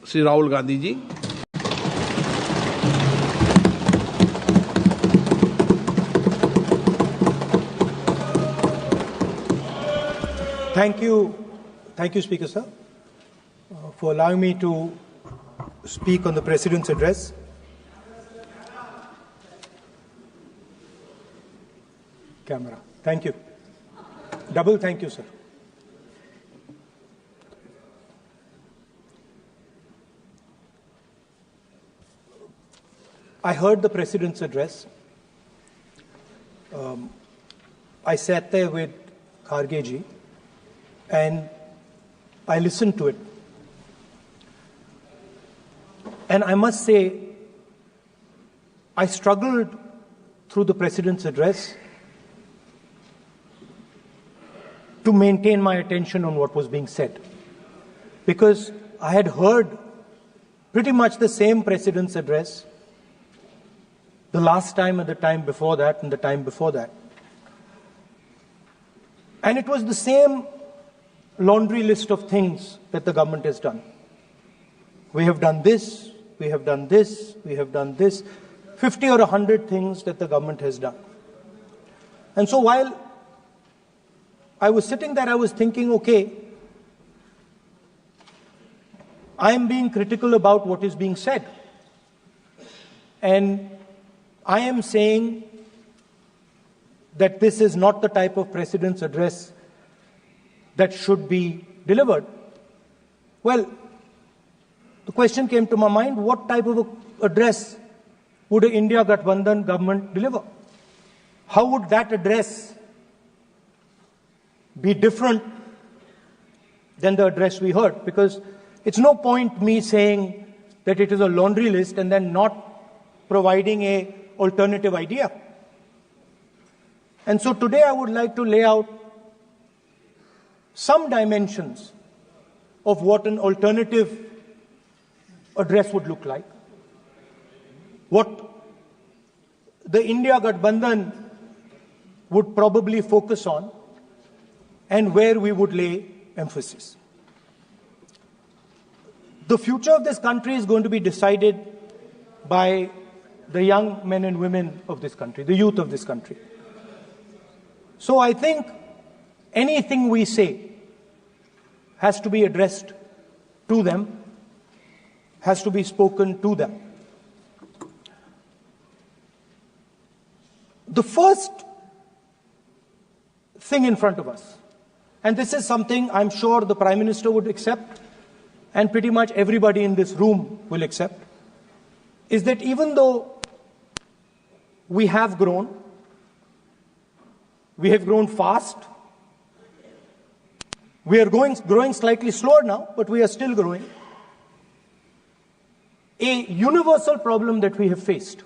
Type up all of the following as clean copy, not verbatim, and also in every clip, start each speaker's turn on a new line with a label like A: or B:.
A: Shri Rahul Gandhi ji.
B: Thank you, Speaker Sir, for allowing me to speak on the President's address. Camera. Thank you. Double thank you, sir. I heard the President's address. I sat there with Kharge ji and I listened to it. And I must say, I struggled through the President's address to maintain my attention on what was being said. Because I had heard pretty much the same President's address the last time and the time before that and the time before that. And it was the same laundry list of things that the government has done. We have done this, we have done this, we have done this, 50 or 100 things that the government has done. And so while I was sitting there, I was thinking, okay, I am being critical about what is being said. And I am saying that this is not the type of President's address that should be delivered. Well, the question came to my mind, what type of address would an India Gathbandhan government deliver? How would that address be different than the address we heard? Because it's no point me saying that it is a laundry list and then not providing an alternative idea. And so today I would like to lay out some dimensions of what an alternative address would look like, what the India Gathbandhan would probably focus on, and where we would lay emphasis. The future of this country is going to be decided by the young men and women of this country, the youth of this country. So I think anything we say has to be addressed to them, has to be spoken to them. The first thing in front of us, and this is something I'm sure the Prime Minister would accept, and pretty much everybody in this room will accept, is that even though we have grown fast, we are growing slightly slower now, but we are still growing. A universal problem that we have faced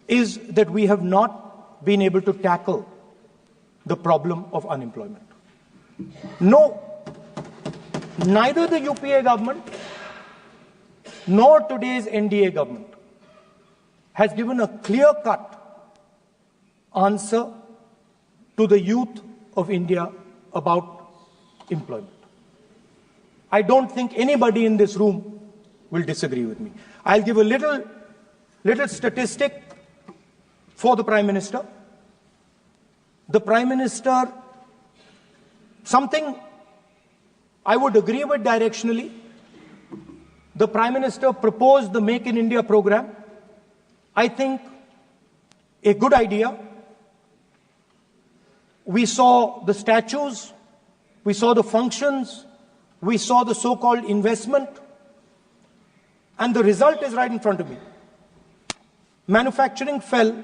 B: is that we have not been able to tackle the problem of unemployment. No, neither the UPA government nor today's NDA government has given a clear-cut answer to the youth of India about employment. I don't think anybody in this room will disagree with me. I'll give a little statistic for the Prime Minister. The Prime Minister, something I would agree with directionally. The Prime Minister proposed the Make in India program. I think a good idea. We saw the statues, we saw the functions, we saw the so-called investment, and the result is right in front of me. Manufacturing fell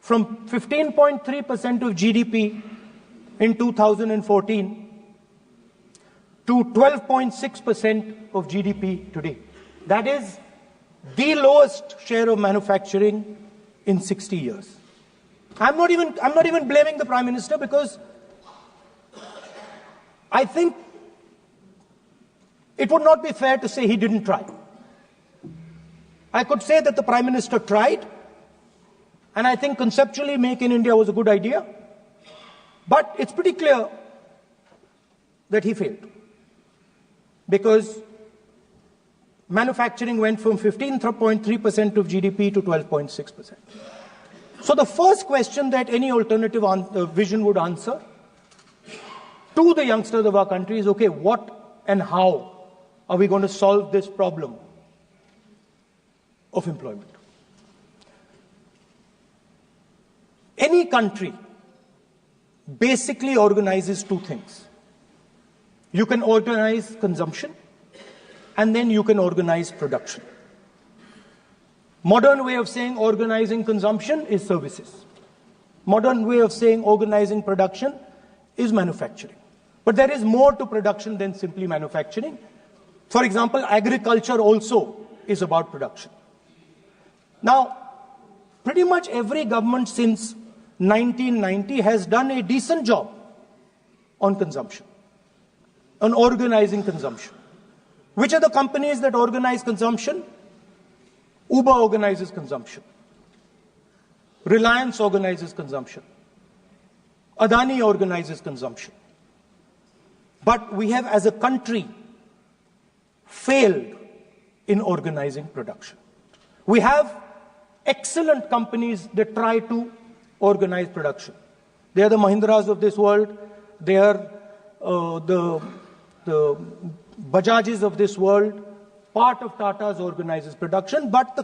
B: from 15.3% of GDP in 2014 to 12.6% of GDP today. That is the lowest share of manufacturing in 60 years. I'm not even blaming the Prime Minister, because I think it would not be fair to say he didn't try. I could say that the Prime Minister tried, and I think conceptually Make in India was a good idea, but it's pretty clear that he failed. Because manufacturing went from 15.3% of GDP to 12.6%. So the first question that any alternative vision would answer to the youngsters of our country is, okay, what and how are we going to solve this problem of employment? Any country basically organizes two things. You can organize consumption, and then you can organize production. Modern way of saying organizing consumption is services. Modern way of saying organizing production is manufacturing. But there is more to production than simply manufacturing. For example, agriculture also is about production. Now, pretty much every government since 1990 has done a decent job on consumption, on organizing consumption. Which are the companies that organize consumption? Uber organizes consumption. Reliance organizes consumption. Adani organizes consumption. But we have, as a country, failed in organizing production. We have excellent companies that try to organize production. They are the Mahindras of this world. They are the Bajajs of this world. Part of Tata's organizes production, but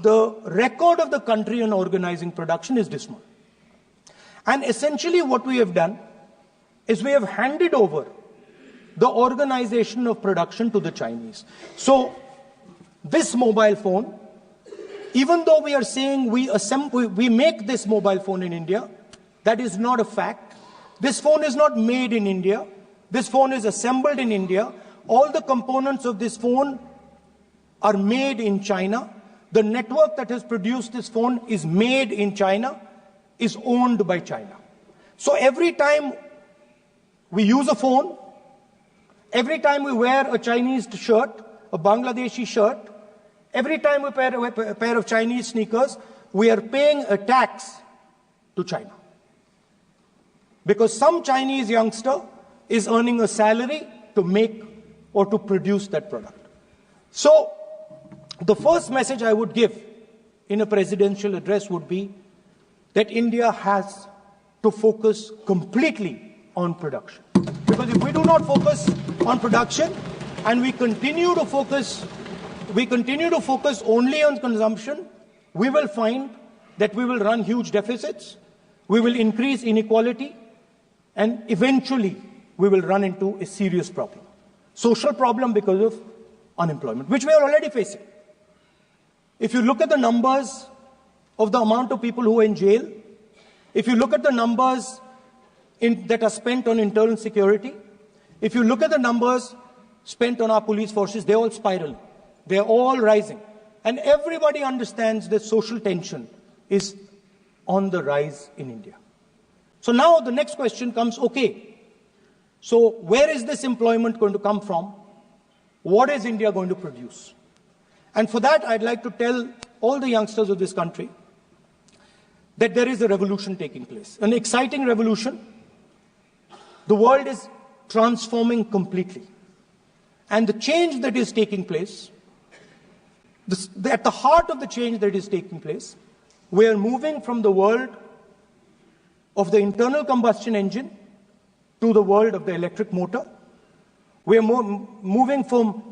B: the record of the country in organizing production is dismal. And essentially what we have done is we have handed over the organization of production to the Chinese. So this mobile phone, even though we are saying we make this mobile phone in India, that is not a fact. This phone is not made in India. This phone is assembled in India. All the components of this phone are made in China. The network that has produced this phone is made in China, is owned by China. So every time we use a phone, every time we wear a Chinese shirt, a Bangladeshi shirt, every time we wear a pair of Chinese sneakers, we are paying a tax to China. Because some Chinese youngster is earning a salary to make or to produce that product. So the first message I would give in a presidential address would be that India has to focus completely on production. Because if we do not focus on production and we continue to focus only on consumption, we will find that we will run huge deficits, we will increase inequality, and eventually we will run into a serious problem. Social problem because of unemployment, which we are already facing. If you look at the numbers of the amount of people who are in jail, if you look at the numbers that are spent on internal security, if you look at the numbers spent on our police forces, they're all spiraling. They're all rising. And everybody understands that social tension is on the rise in India. So now the next question comes, okay, so where is this employment going to come from? What is India going to produce? And for that, I'd like to tell all the youngsters of this country that there is a revolution taking place, an exciting revolution. The world is transforming completely. And the change that is taking place, at the heart of the change that is taking place, we are moving from the world of the internal combustion engine to the world of the electric motor. We are moving from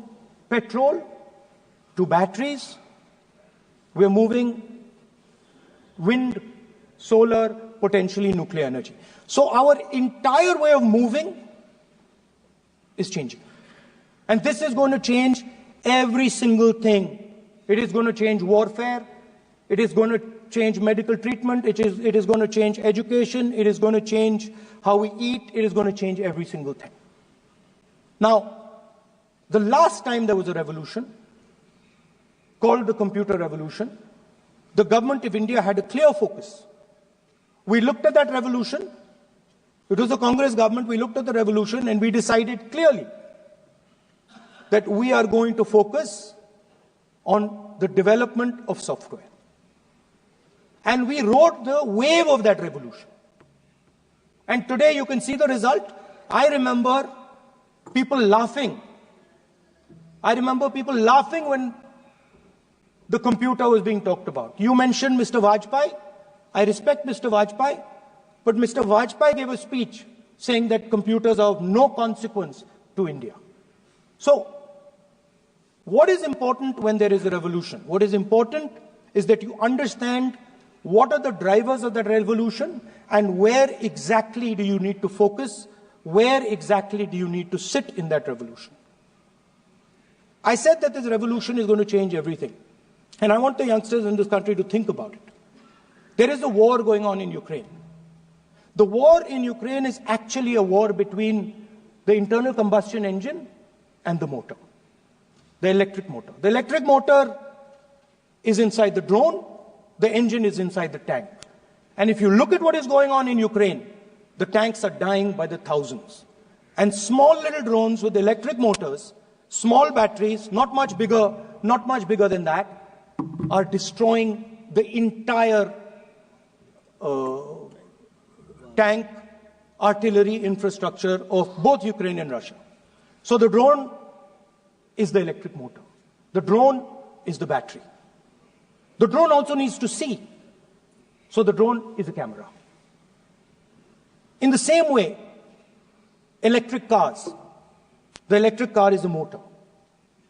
B: petrol to batteries. We are moving wind, solar, potentially nuclear energy. So our entire way of moving is changing. And this is going to change every single thing. It is going to change warfare. It is going to change medical treatment. It is going to change education. It is going to change how we eat. It is going to change every single thing. Now, the last time there was a revolution, called the computer revolution, the government of India had a clear focus. We looked at that revolution. It was a Congress government. We looked at the revolution and we decided clearly that we are going to focus on the development of software. And we rode the wave of that revolution. And today you can see the result. I remember people laughing I remember people laughing when the computer was being talked about. You mentioned Mr. Vajpayee. I respect Mr. Vajpayee, but Mr. Vajpayee gave a speech saying that computers are of no consequence to India. So, what is important when there is a revolution? What is important is that you understand what are the drivers of that revolution and where exactly do you need to focus, where exactly do you need to sit in that revolution. I said that this revolution is going to change everything. And I want the youngsters in this country to think about it. There is a war going on in Ukraine. The war in Ukraine is actually a war between the internal combustion engine and the motor, the electric motor. The electric motor is inside the drone, the engine is inside the tank. And if you look at what is going on in Ukraine, the tanks are dying by the thousands. And small little drones with electric motors, small batteries, not much bigger than that, are destroying the entire tank artillery infrastructure of both Ukraine and Russia. So the drone is the electric motor. The drone is the battery. The drone also needs to see. So the drone is a camera. In the same way, electric cars, the electric car is a motor.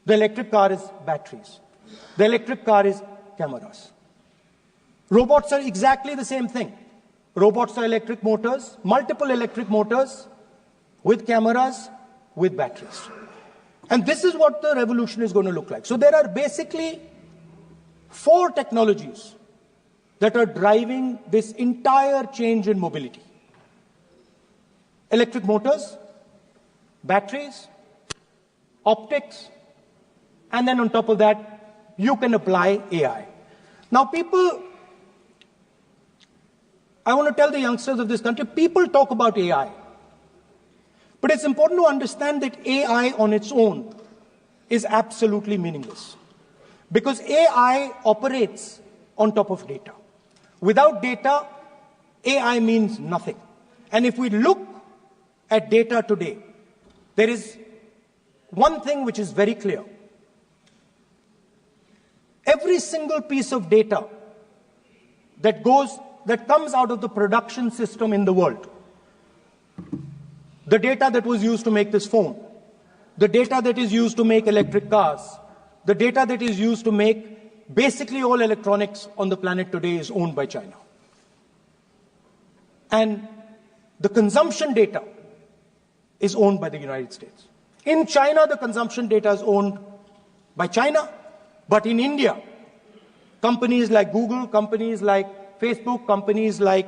B: The electric car is batteries. The electric car is cameras. Robots are exactly the same thing. Robots are electric motors, multiple electric motors with cameras, with batteries. And this is what the revolution is going to look like. So there are basically 4 technologies that are driving this entire change in mobility. Electric motors, batteries, optics, and then on top of that, you can apply AI. Now I want to tell the youngsters of this country, people talk about AI. But it's important to understand that AI on its own is absolutely meaningless. Because AI operates on top of data. Without data, AI means nothing. And if we look at data today, there is one thing which is very clear. Every single piece of data that comes out of the production system in the world, the data that was used to make this phone, the data that is used to make electric cars, the data that is used to make basically all electronics on the planet today is owned by China. And the consumption data is owned by the United States. In China, the consumption data is owned by China. But in India, companies like Google, companies like Facebook, companies like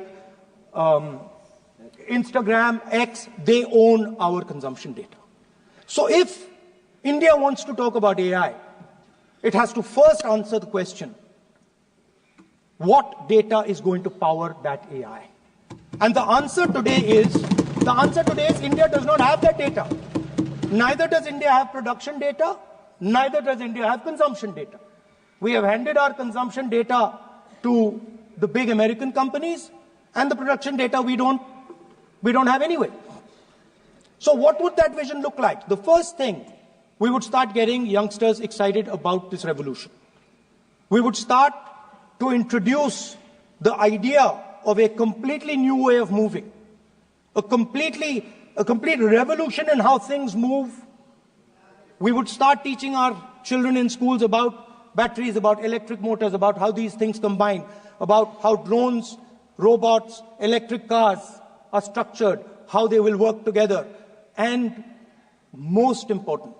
B: Instagram, X, they own our consumption data. So if India wants to talk about AI, it has to first answer the question, what data is going to power that AI? And the answer today is India does not have that data. Neither does India have production data. Neither does India have consumption data. We have handed our consumption data to the big American companies, and the production data we don't have anyway. So what would that vision look like? The first thing, we would start getting youngsters excited about this revolution. We would start to introduce the idea of a completely new way of moving, a complete revolution in how things move. We would start teaching our children in schools about batteries, about electric motors, about how these things combine, about how drones, robots, electric cars are structured, how they will work together. And most important,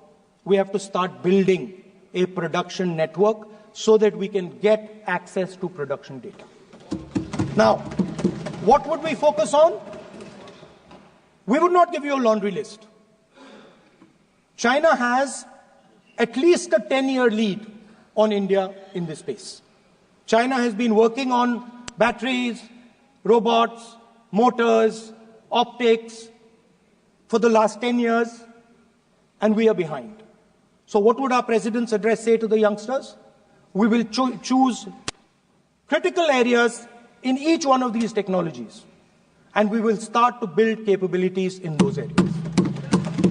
B: we have to start building a production network so that we can get access to production data. Now, what would we focus on? We would not give you a laundry list. China has at least a 10-year lead on India in this space. China has been working on batteries, robots, motors, optics for the last 10 years, and we are behind. So what would our president's address say to the youngsters? We will choose critical areas in each one of these technologies, and we will start to build capabilities in those areas.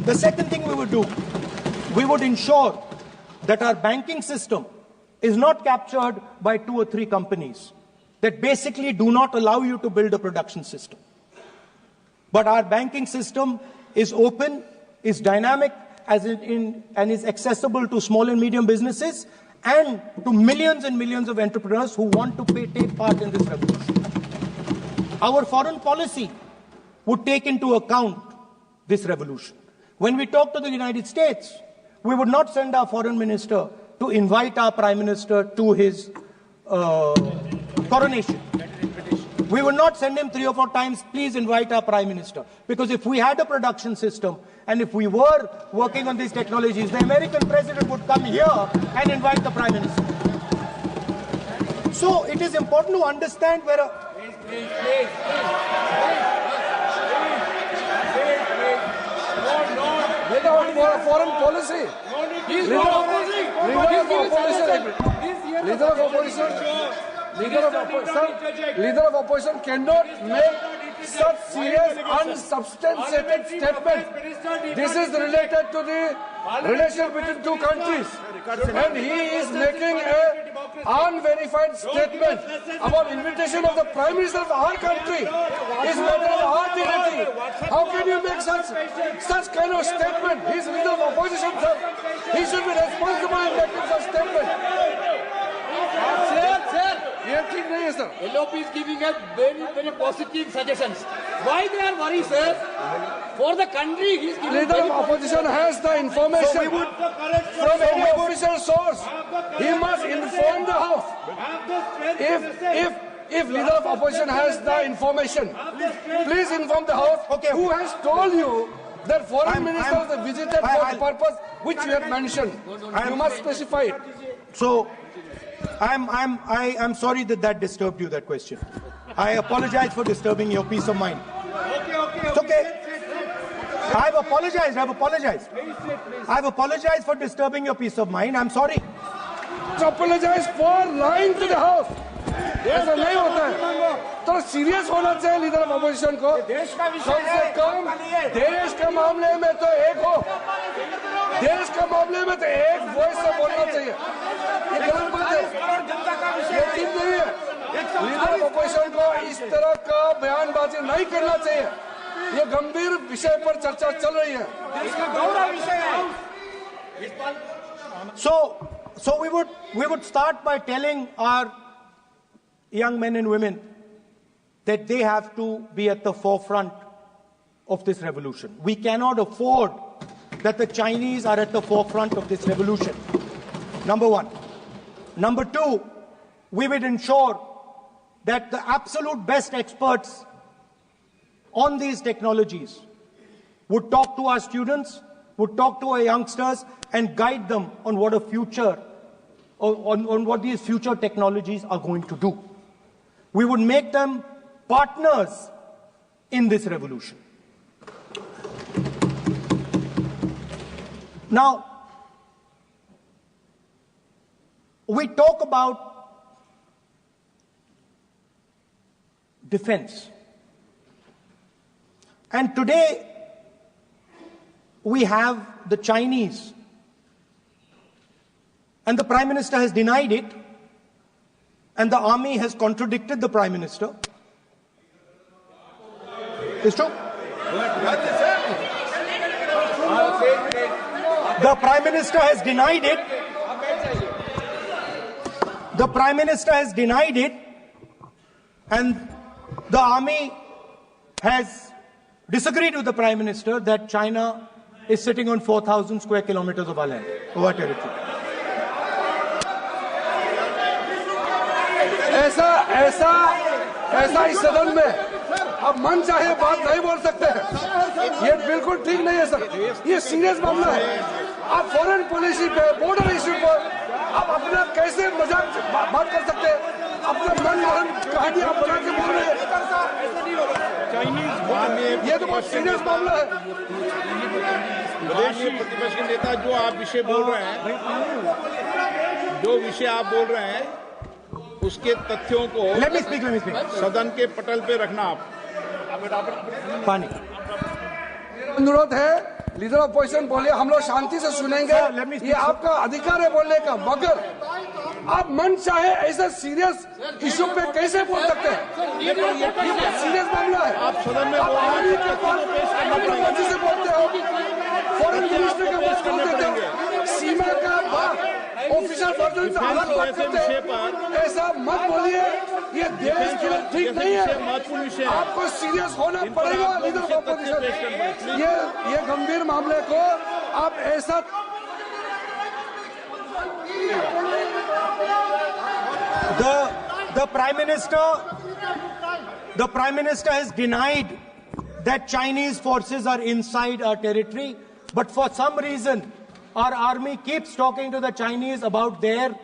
B: The second thing we would do, we would ensure that our banking system is not captured by 2 or 3 companies that basically do not allow you to build a production system. But our banking system is open, is dynamic, and is accessible to small and medium businesses and to millions and millions of entrepreneurs who want to take part in this revolution. Our foreign policy would take into account this revolution. When we talk to the United States, we would not send our foreign minister to invite our prime minister to his coronation. We would not send him 3 or 4 times, please invite our prime minister. Because if we had a production system and if we were working on these technologies, the American president would come here and invite the prime minister. So it is important to understand where
A: foreign policy. Leader of opposition cannot make such serious, unsubstantiated statement. This is related to the relation between 2 countries, and he is making an unverified statement about invitation of the Prime Minister of our country. Is better than our dignity. How can you make such kind of statement? He is leader of opposition, sir. He should be responsible in making such statement.
C: Sir, LOP is giving us very positive suggestions. Why they are worried, sir? For the country, he is giving.
A: Leader of opposition has the information from any official source. He must inform the House. If leader of opposition has the information, please inform the House.
B: Okay.
A: Who has told you that foreign ministers visited for the purpose which you have mentioned? You must specify it.
B: So, I'm sorry that disturbed you, that question. I apologize for disturbing your peace of mind. It's okay. I've apologized. I've apologized for disturbing your peace of mind. I'm sorry.
A: Apologize for lying to the House. ऐसा नहीं होता है. तो serious होना चाहिए leader of opposition को. कम से कम देश के मामले में तो एक हो. देश के मामले में तो एक वॉइस से बोलना चाहिए. ये गलत बात है. ये ठीक नहीं है. लीडर ऑफ अपोजिशन को इस तरह का बयानबाजी नहीं करना चाहिए. ये गंभीर विषय पर चर्चा चल रही है. इसका गौरव विषय है.
B: So we would start by telling our young men and women that they have to be at the forefront of this revolution. We cannot afford that the Chinese are at the forefront of this revolution. Number one. Number two, we will ensure that the absolute best experts on these technologies would talk to our students, would talk to our youngsters and guide them on what a future, on what these future technologies are going to do. We would make them partners in this revolution. Now, we talk about defense. And today, we have the Chinese. And the Prime Minister has denied it. And the army has contradicted the Prime Minister. It's true. The Prime Minister has denied it. The Prime Minister has denied it. And the army has disagreed with the Prime Minister that China is sitting on 4,000 square kilometers of our land, of our territory.
A: ऐसा इस सदन में अब मन चाहे बात नहीं बोल सकते हैं. ये बिल्कुल ठीक नहीं है सर. ये सीरियस मामला है. आप फॉरेन पॉलिसी पे, बॉर्डर इश्यू पर आप अपना कैसे मजाक बात कर सकते हैं? अपना मन मारन कहानी आप बना के बोल रहे हैं. ये तो बहुत सीरियस मामला है.
D: विदेशी प्रतिपक्ष के नेता जो आप विषय बोल रहे हैं, उसके तथ्यों को सदन के पटल पे रखना. आप
B: पानी.
A: अनुरोध है लीडर अपोजिशन बोले, हम लोग शांति से सुनेंगे, ये आपका अधिकार है बोलने का, मगर आप मन चाहे ऐसा सीरियस इशू पे कैसे बोल सकते हैं? ये सीरियस मामला है।
D: आप सदन में
A: आर्मी के पास से बोलते हो, फॉरेन मिनिस्टर के पास बोल देते हो, सीमा का बात ऑफिशियल पर्सन से अलग बात करते हैं, ऐसा मत बोलिए, ये देश के लिए ठीक नहीं है। आपको सीरियस होना पड़ेगा लीडर ऑफ अपोजिशन। ये गंभीर मामले को आप ऐसा
B: The Prime Minister has denied that Chinese forces are inside our territory, but for some reason our army keeps talking to the Chinese about their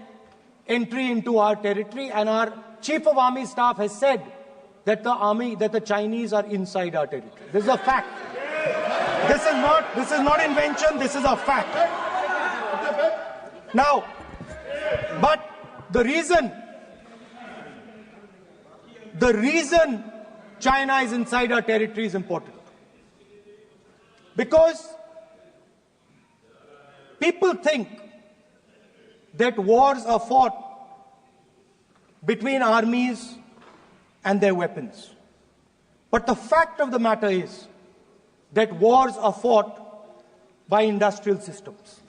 B: entry into our territory, and our Chief of Army Staff has said that the Chinese are inside our territory. This is a fact. This is not invention, this is a fact. Now, but the reason China is inside our territory is important. Because people think that wars are fought between armies and their weapons. But the fact of the matter is that wars are fought by industrial systems.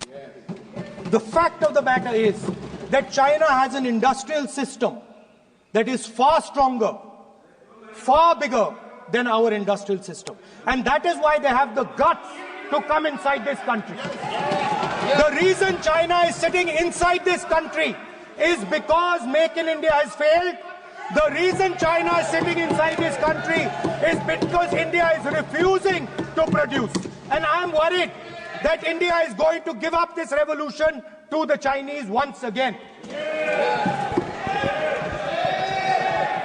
B: The fact of the matter is that China has an industrial system that is far stronger, far bigger than our industrial system. And that is why they have the guts to come inside this country. The reason China is sitting inside this country is because Make in India has failed. The reason China is sitting inside this country is because India is refusing to produce. And I am worried that India is going to give up this revolution to the Chinese once again.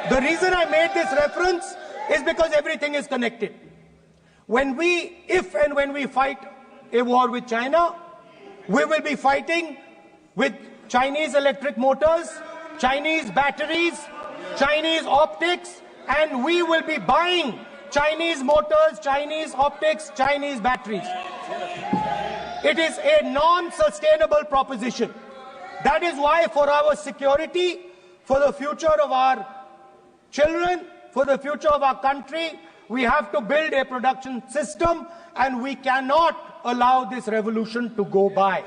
B: The reason I made this reference is because everything is connected. If and when we fight a war with China, we will be fighting with Chinese electric motors, Chinese batteries, Chinese optics, and we will be buying Chinese motors, Chinese optics, Chinese batteries. It is a non-sustainable proposition. That is why for our security, for the future of our children, for the future of our country, we have to build a production system, and we cannot allow this revolution to go by.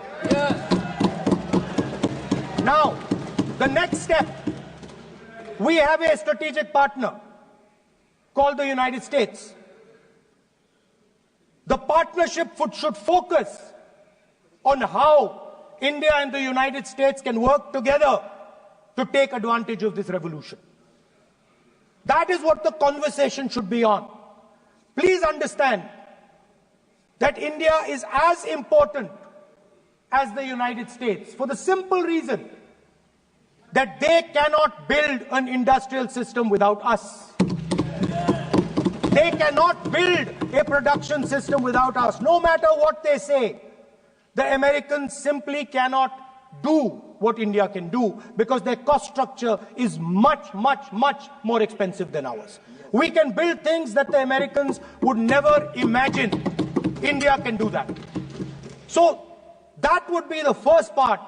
B: Now, the next step, we have a strategic partner called the United States. The partnership should focus on how India and the United States can work together to take advantage of this revolution. That is what the conversation should be on. Please understand that India is as important as the United States for the simple reason that they cannot build an industrial system without us. They cannot build a production system without us. No matter what they say, the Americans simply cannot do what India can do because their cost structure is much, much, much more expensive than ours. We can build things that the Americans would never imagine. India can do that. So that would be the first part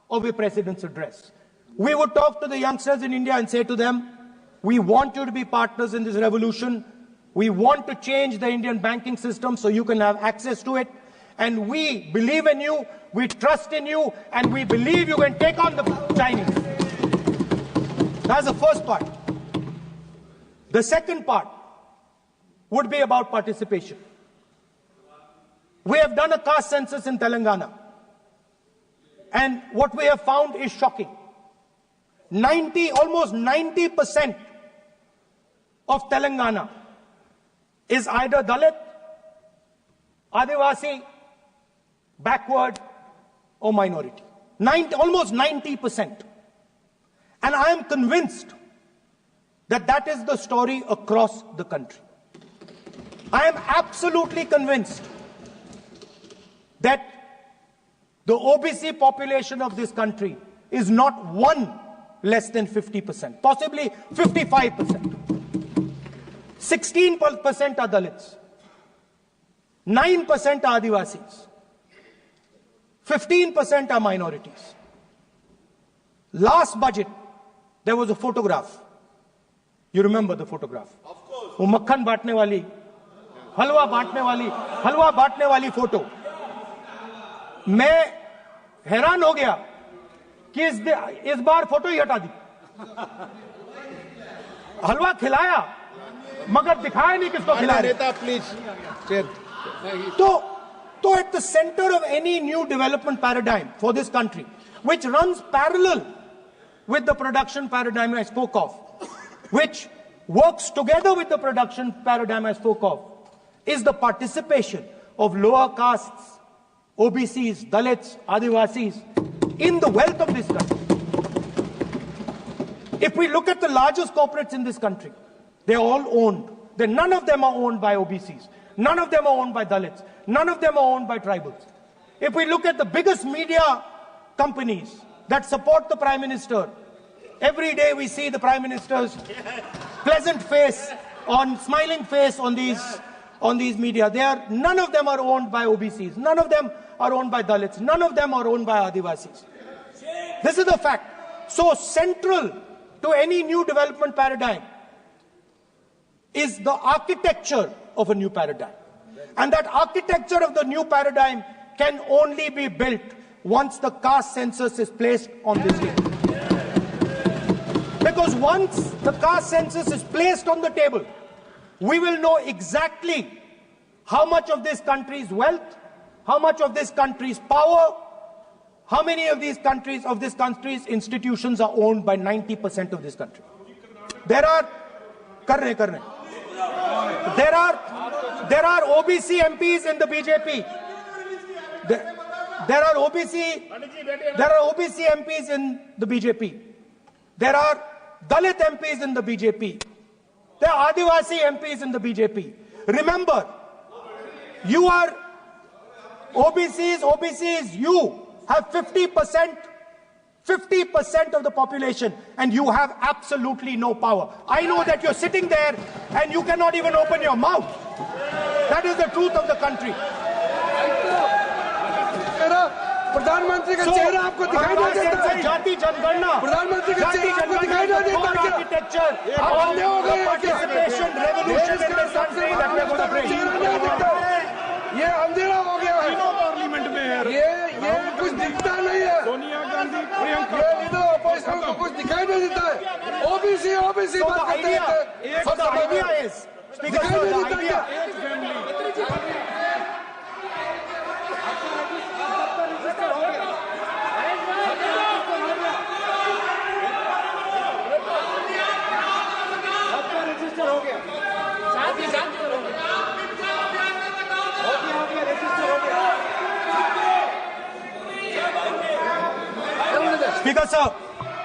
B: of a president's address. We would talk to the youngsters in India and say to them, we want you to be partners in this revolution. We want to change the Indian banking system so you can have access to it. And we believe in you, we trust in you, and we believe you can take on the Chinese. That's the first part. The second part would be about participation. We have done a caste census in Telangana. And what we have found is shocking. Almost 90% of Telangana is either Dalit, Adivasi, backward, or minority. Almost 90%. And I am convinced that that is the story across the country. I am absolutely convinced that the OBC population of this country is not one less than 50%, possibly 55%. 16% are Dalits. 9% are Adivasis. 15% are minorities. Last budget, there was a photograph. You remember the photograph? Of course. वो मक्खन बांटने वाली, हलवा बांटने वाली photo. मैं हैरान हो गया कि इस बार फोटो ही हटा दी. हलवा खिलाया मगर दिखाया नहीं किसको खिला रहे.
D: Please.
B: So at the center of any new development paradigm for this country, which runs parallel with the production paradigm I spoke of, which works together with the production paradigm I spoke of, is the participation of lower castes, OBCs, Dalits, Adivasis in the wealth of this country. If we look at the largest corporates in this country, they're all owned. None of them are owned by OBCs. None of them are owned by Dalits. None of them are owned by tribals. If we look at the biggest media companies that support the Prime Minister, every day we see the Prime Minister's pleasant face, smiling face on these media. None of them are owned by OBCs. None of them are owned by Dalits. None of them are owned by Adivasis. This is the fact. So central to any new development paradigm is the architecture of a new paradigm. And that architecture of the new paradigm can only be built once the caste census is placed on this table. Because once the caste census is placed on the table, we will know exactly how much of this country's wealth, how much of this country's power, how many of this country's institutions are owned by 90% of this country. There are OBC MPs in the BJP. There are OBC MPs in the BJP. There are Dalit MPs in the BJP. There are Adivasi MPs in the BJP. Remember, you are OBCs, you have 50% of the population and you have absolutely no power. I know that you're sitting there and you cannot even open your mouth. That is the truth of the country.
A: प्रधानमंत्री का चेहरा आपको दिखाई नहीं देता है?
B: जाति जनगणना,
A: प्रधानमंत्री का चेहरा आपको दिखाई नहीं देता है?
B: आर्किटेक्चर, अंधे हो गए participation revolution in this country that we are going to bring.
A: चेहरा नहीं दिखता है. ये अंधेरा हो गया है.
D: पार्लियामेंट में है.
A: ये कुछ दिखता नहीं है.
D: सोनिया गांधी, प्रियंका,
A: ये लीडर ऑपोजिशन को कुछ दिखाई नहीं देता है. ओबीसी बात करते हैं.
B: So the idea is, Speaker sir, the idea.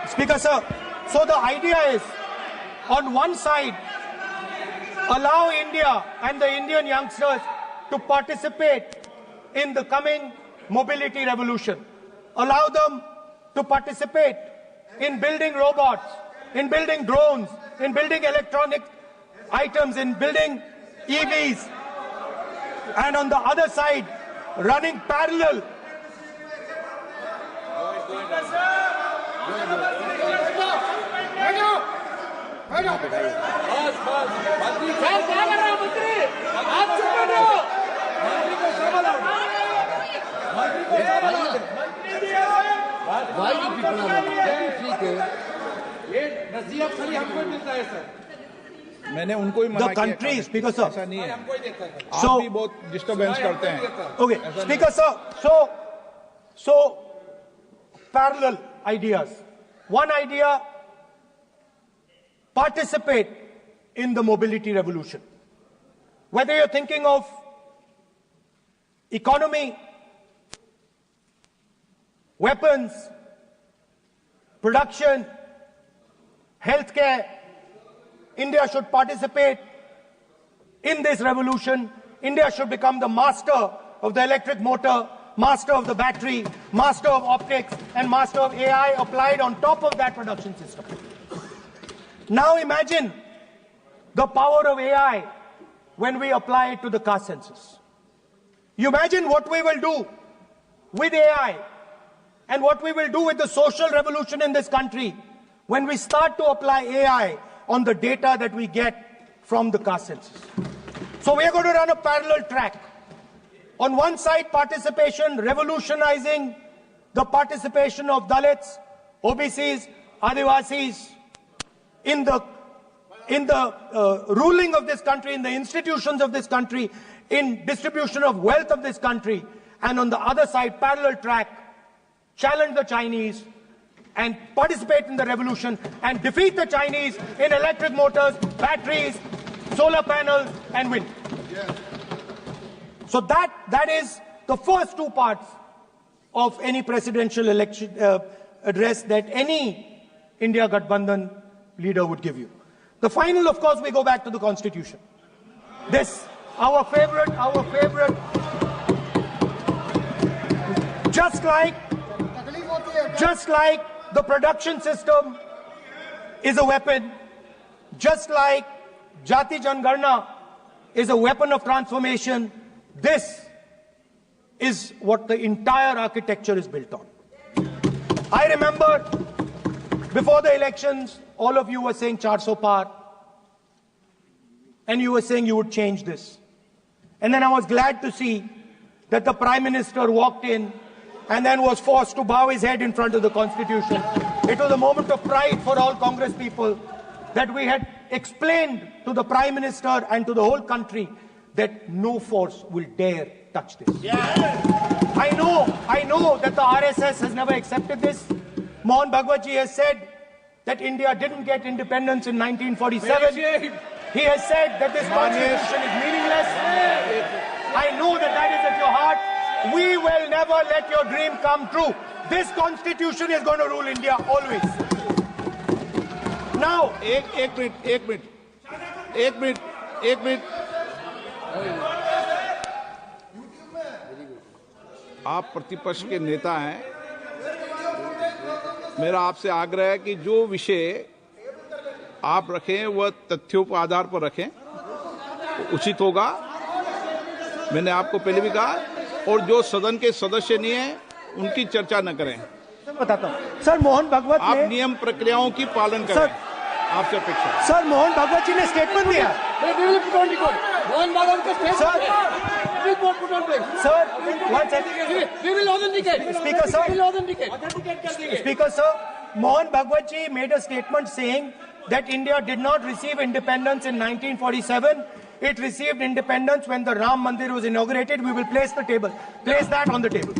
B: Speaker sir, so the idea is, on one side, allow India and the Indian youngsters to participate in the coming mobility revolution. Allow them to participate in building robots, in building drones, in building electronic items, in building EVs. And on the other side, running parallel.
D: मैंने उनको ही मना किया.
B: The country, Speaker sir.
D: ऐसा नहीं है.
B: So
D: आप भी बहुत डिस्टर्बेंस करते हैं.
B: Okay, Speaker sir. So parallel ideas. One idea: participate in the mobility revolution. Whether you're thinking of economy, weapons, production, healthcare, India should participate in this revolution. India should become the master of the electric motor, master of the battery, master of optics, and master of AI applied on top of that production system. Now imagine the power of AI when we apply it to the caste census. You imagine what we will do with AI and what we will do with the social revolution in this country when we start to apply AI on the data that we get from the caste census. So we are going to run a parallel track. On one side, participation, revolutionizing the participation of Dalits, OBCs, Adivasis in the ruling of this country, in the institutions of this country, in distribution of wealth of this country. And on the other side, parallel track, challenge the Chinese and participate in the revolution and defeat the Chinese in electric motors, batteries, solar panels and wind. Yeah. So that is the first two parts of any presidential election address that any India Gathbandhan leader would give you. The final, of course, we go back to the Constitution. This, our favorite, just like the production system is a weapon, just like Jati Jangarna is a weapon of transformation, this is what the entire architecture is built on. I remember before the elections, all of you were saying 400 par, and you were saying you would change this. And then I was glad to see that the Prime Minister walked in and then was forced to bow his head in front of the Constitution. It was a moment of pride for all Congress people that we had explained to the Prime Minister and to the whole country that no force will dare touch this. Yeah. I know that the RSS has never accepted this. Mohan Bhagwatji has said that India didn't get independence in 1947. He has said that this constitution is meaningless. I know that that is at your heart. We will never let your dream come true. This constitution is going to rule India always. Now,
D: एक minute आप प्रतिपक्ष के नेता हैं, मेरा आपसे आग्रह है कि जो विषय आप रखें वह तथ्यों पर आधार पर रखें, तो उचित होगा। मैंने आपको पहले भी कहा, और जो सदन के सदस्य नहीं हैं उनकी चर्चा न करें।
B: बताता हूं सर, मोहन भागवत
D: आप नियम प्रक्रियाओं की पालन करें, आपसे अपेक्षा।
B: सर, मोहन भागवत जी ने स्टेटमेंट दिया।
C: मोहन भागवत का statement
B: Speaker sir, Mohan Bhagwat ji made a statement saying that India did not receive independence in 1947. It received independence when the Ram Mandir was inaugurated. We will place that on the table.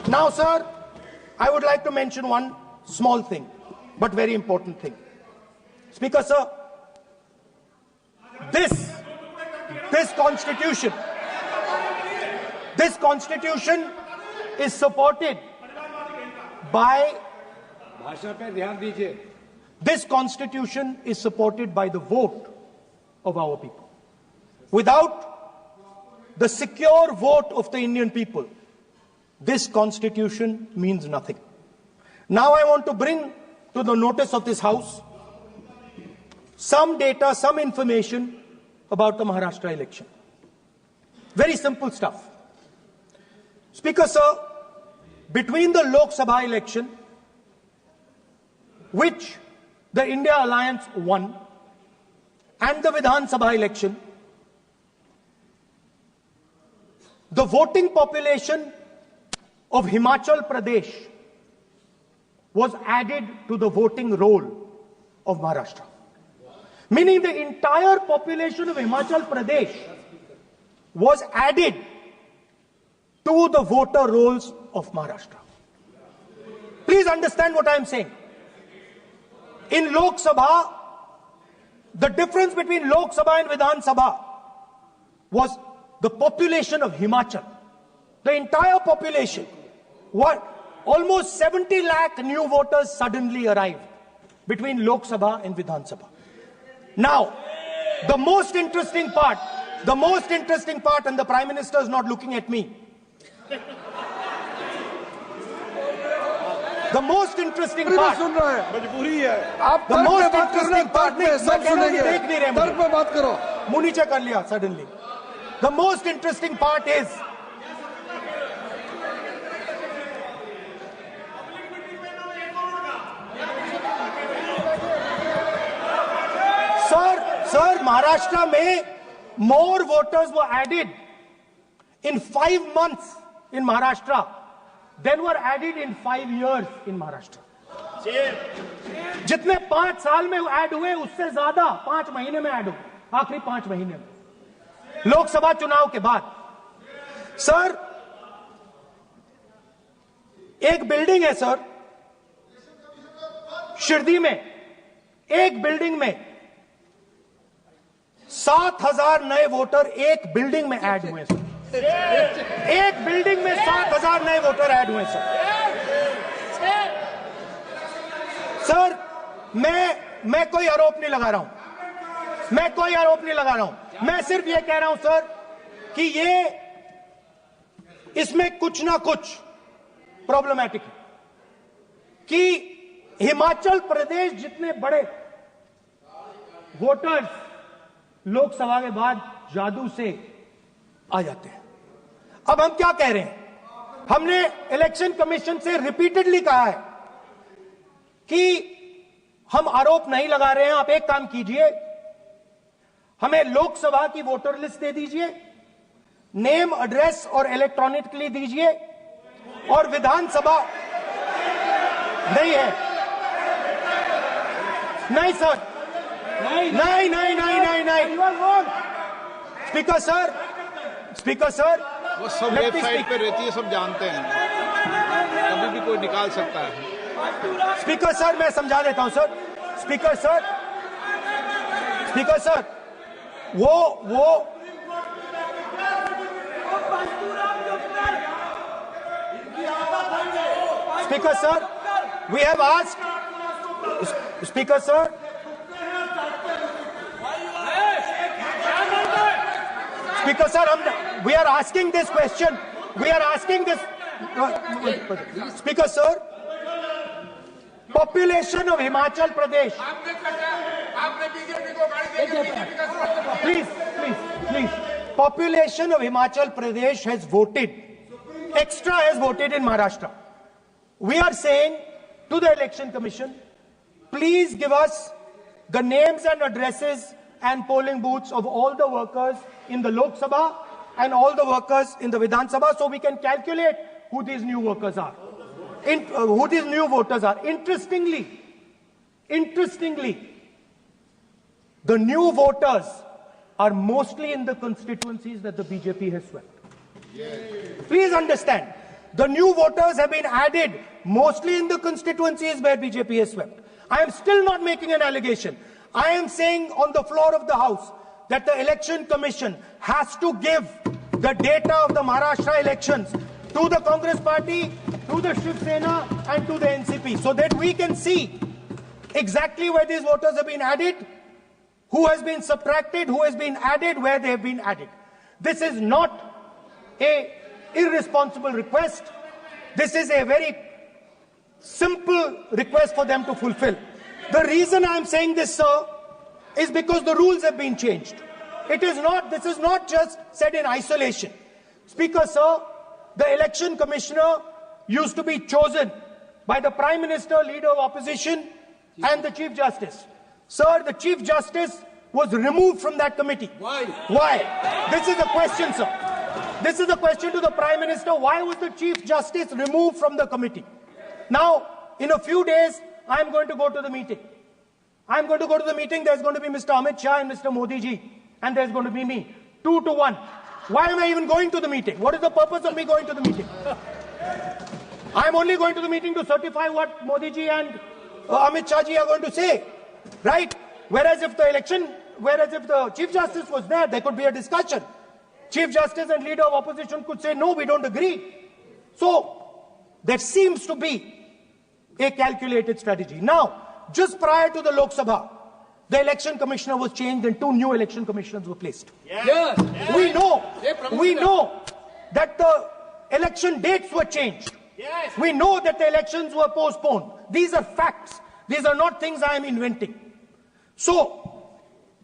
B: Now, sir, I would like to mention one small thing, but very important thing. Speaker sir, this constitution is supported by this constitution is supported by the vote of our people. Without the secure vote of the Indian people, this constitution means nothing. Now I want to bring to the notice of this House some data, some information about the Maharashtra election. Very simple stuff. Speaker sir, between the Lok Sabha election, which the India Alliance won, and the Vidhan Sabha election, the voting population of Himachal Pradesh was added to the voting roll of Maharashtra. Meaning the entire population of Himachal Pradesh was added to the voter rolls of Maharashtra. Please understand what I am saying. In Lok Sabha, the difference between Lok Sabha and Vidhan Sabha was the population of Himachal. The entire population. Almost 70 lakh new voters suddenly arrived between Lok Sabha and Vidhan Sabha. Now, the most interesting part, and the Prime Minister is not looking at me. The most interesting part, मुंह नीचे कर लिया suddenly. the most interesting part is Sir, Maharashtra mein more voters were added in 5 months in Maharashtra than were added in 5 years in Maharashtra. जितने 5 साल में add हुए उससे ज्यादा 5 महीने में ऐड हुए, आखिरी 5 महीने में लोकसभा चुनाव के बाद। सर, एक बिल्डिंग है सर शिरडी में, एक बिल्डिंग में 7,000 नए वोटर एक बिल्डिंग में ऐड हुए सर। एक बिल्डिंग में 7,000 नए वोटर ऐड हुए सर। मैं कोई आरोप नहीं लगा रहा हूं, मैं कोई आरोप नहीं लगा रहा हूं, मैं सिर्फ ये कह रहा हूं सर कि ये इसमें कुछ ना कुछ प्रॉब्लमैटिक है कि हिमाचल प्रदेश जितने बड़े वोटर्स लोकसभा के बाद जादू से आ जाते हैं। अब हम क्या कह रहे हैं, हमने इलेक्शन कमीशन से रिपीटेडली कहा है कि हम आरोप नहीं लगा रहे हैं, आप एक काम कीजिए, हमें लोकसभा की वोटर लिस्ट दे दीजिए, नेम एड्रेस और इलेक्ट्रॉनिकली दीजिए, और विधानसभा नहीं है। नहीं सर, नहीं। स्पीकर सर,
D: वो सब वेबसाइट पे रहती है, सब जानते हैं, कभी भी कोई निकाल सकता है।
B: स्पीकर सर, मैं समझा देता हूं सर। स्पीकर सर, वो speaker sir, we have asked, speaker sir, Speaker sir, we are asking this question. We are asking this. Speaker sir, population of Himachal Pradesh. Please. Population of Himachal Pradesh has voted. Extra has voted in Maharashtra. We are saying to the Election Commission, please give us the names and addresses and polling booths of all the workers in the Lok Sabha and all the workers in the Vidhan Sabha, so we can calculate who these new workers are, who these new voters are. Interestingly, the new voters are mostly in the constituencies that the BJP has swept. Please understand, the new voters have been added mostly in the constituencies where BJP has swept. I am still not making an allegation. I am saying on the floor of the House that the Election Commission has to give the data of the Maharashtra elections to the Congress Party, to the Shiv Sena and to the NCP, so that we can see exactly where these voters have been added, who has been subtracted, who has been added, where they have been added. This is not an irresponsible request. This is a very simple request for them to fulfill. The reason I am saying this, sir, is because the rules have been changed. This is not just said in isolation. Speaker, sir, the election commissioner used to be chosen by the Prime Minister, Leader of Opposition, and the Chief Justice. Sir, the Chief Justice was removed from that committee.
C: Why?
B: Why? This is the question, sir. This is the question to the Prime Minister. Why was the Chief Justice removed from the committee? Now, in a few days, I am going to go to the meeting. I am going to go to the meeting. There's going to be Mr. Amit Shah and Mr. Modi ji. And there's going to be me. 2 to 1. Why am I even going to the meeting? What is the purpose of me going to the meeting? I'm only going to the meeting to certify what Modi ji and Amit Shah ji are going to say. Right? Whereas if the Chief Justice was there, there could be a discussion. Chief Justice and Leader of Opposition could say, no, we don't agree. So, there seems to be a calculated strategy. Now, just prior to the Lok Sabha, the election commissioner was changed and 2 new election commissioners were placed.
C: Yes.
B: We know that the election dates were changed.
C: Yes.
B: We know that the elections were postponed. These are facts. These are not things I am inventing. So,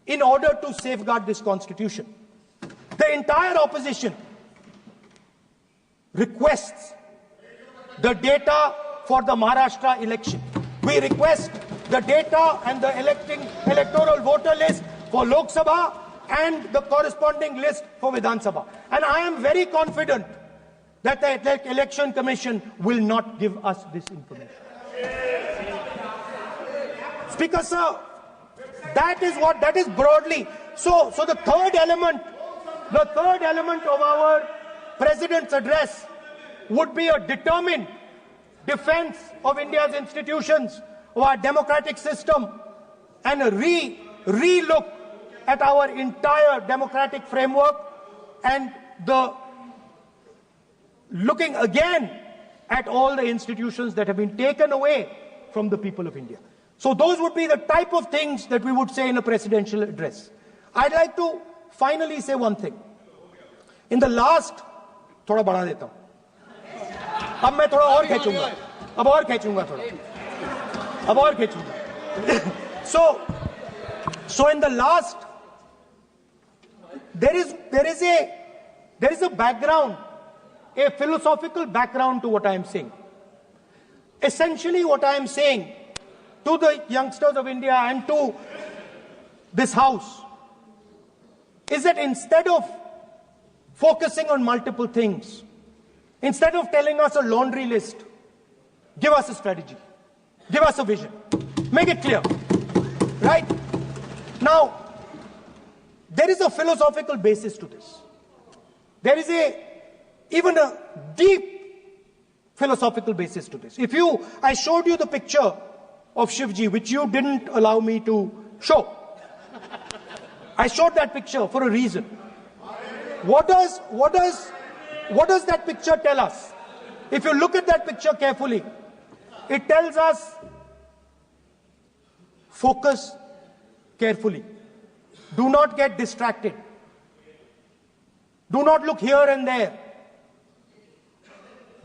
B: in order to safeguard this constitution, The entire opposition requests the data for the Maharashtra election. We request the data and the electoral voter list for Lok Sabha and the corresponding list for Vidhan Sabha. And I am very confident that the Election Commission will not give us this information. Speaker sir, that is broadly. So the third element of our President's address would be a determined defense of India's institutions, of our democratic system, and a re-look at our entire democratic framework, and the looking again at all the institutions that have been taken away from the people of India. So those would be the type of things that we would say in a presidential address. I'd like to finally say one thing. In the last, थोड़ा बढ़ा देता हूँ. अब मैं थोड़ा और खींचूंगा. अब और खींचूंगा थोड़ा. अब और खींचूंगा. So in the last, there is a background, a philosophical background to what I am saying. Essentially, what I am saying to the youngsters of India and to this House is that instead of focusing on multiple things, instead of telling us a laundry list, give us a strategy, give us a vision, make it clear, right? Now, there is a philosophical basis to this. There is even a deep philosophical basis to this. I showed you the picture of Shivji, which you didn't allow me to show. I showed that picture for a reason. What does that picture tell us? If you look at that picture carefully, it tells us focus carefully. Do not get distracted. Do not look here and there.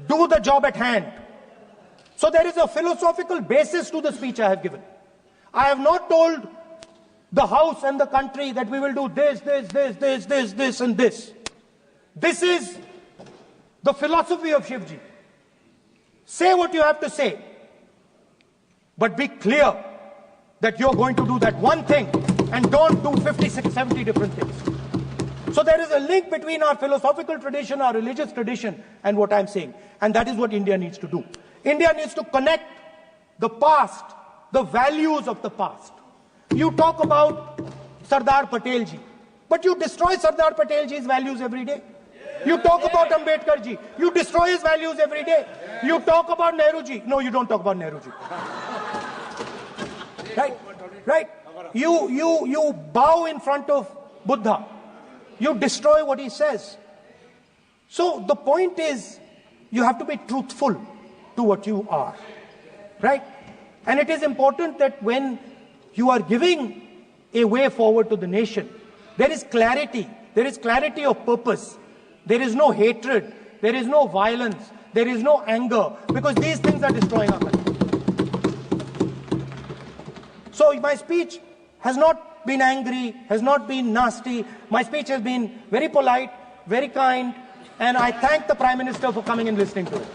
B: Do the job at hand. So there is a philosophical basis to the speech I have given. I have not told the House and the country that we will do this, and this. This is the philosophy of Shivji. Say what you have to say, but be clear that you're going to do that one thing and don't do 56, 70 different things. So there is a link between our philosophical tradition, our religious tradition, and what I'm saying. And that is what India needs to do. India needs to connect the past, the values of the past. You talk about Sardar Patel ji, but you destroy Sardar Patel ji's values every day. You talk about Ambedkar ji, you destroy his values every day. You talk about Nehru ji. No, you don't talk about Nehru ji. Right? You bow in front of Buddha. You destroy what he says. So the point is, you have to be truthful to what you are. Right? And it is important that when you are giving a way forward to the nation, there is clarity. There is clarity of purpose. There is no hatred. There is no violence. There is no anger. Because these things are destroying our country. So my speech has not been angry, has not been nasty. My speech has been very polite, very kind. And I thank the Prime Minister for coming and listening to it.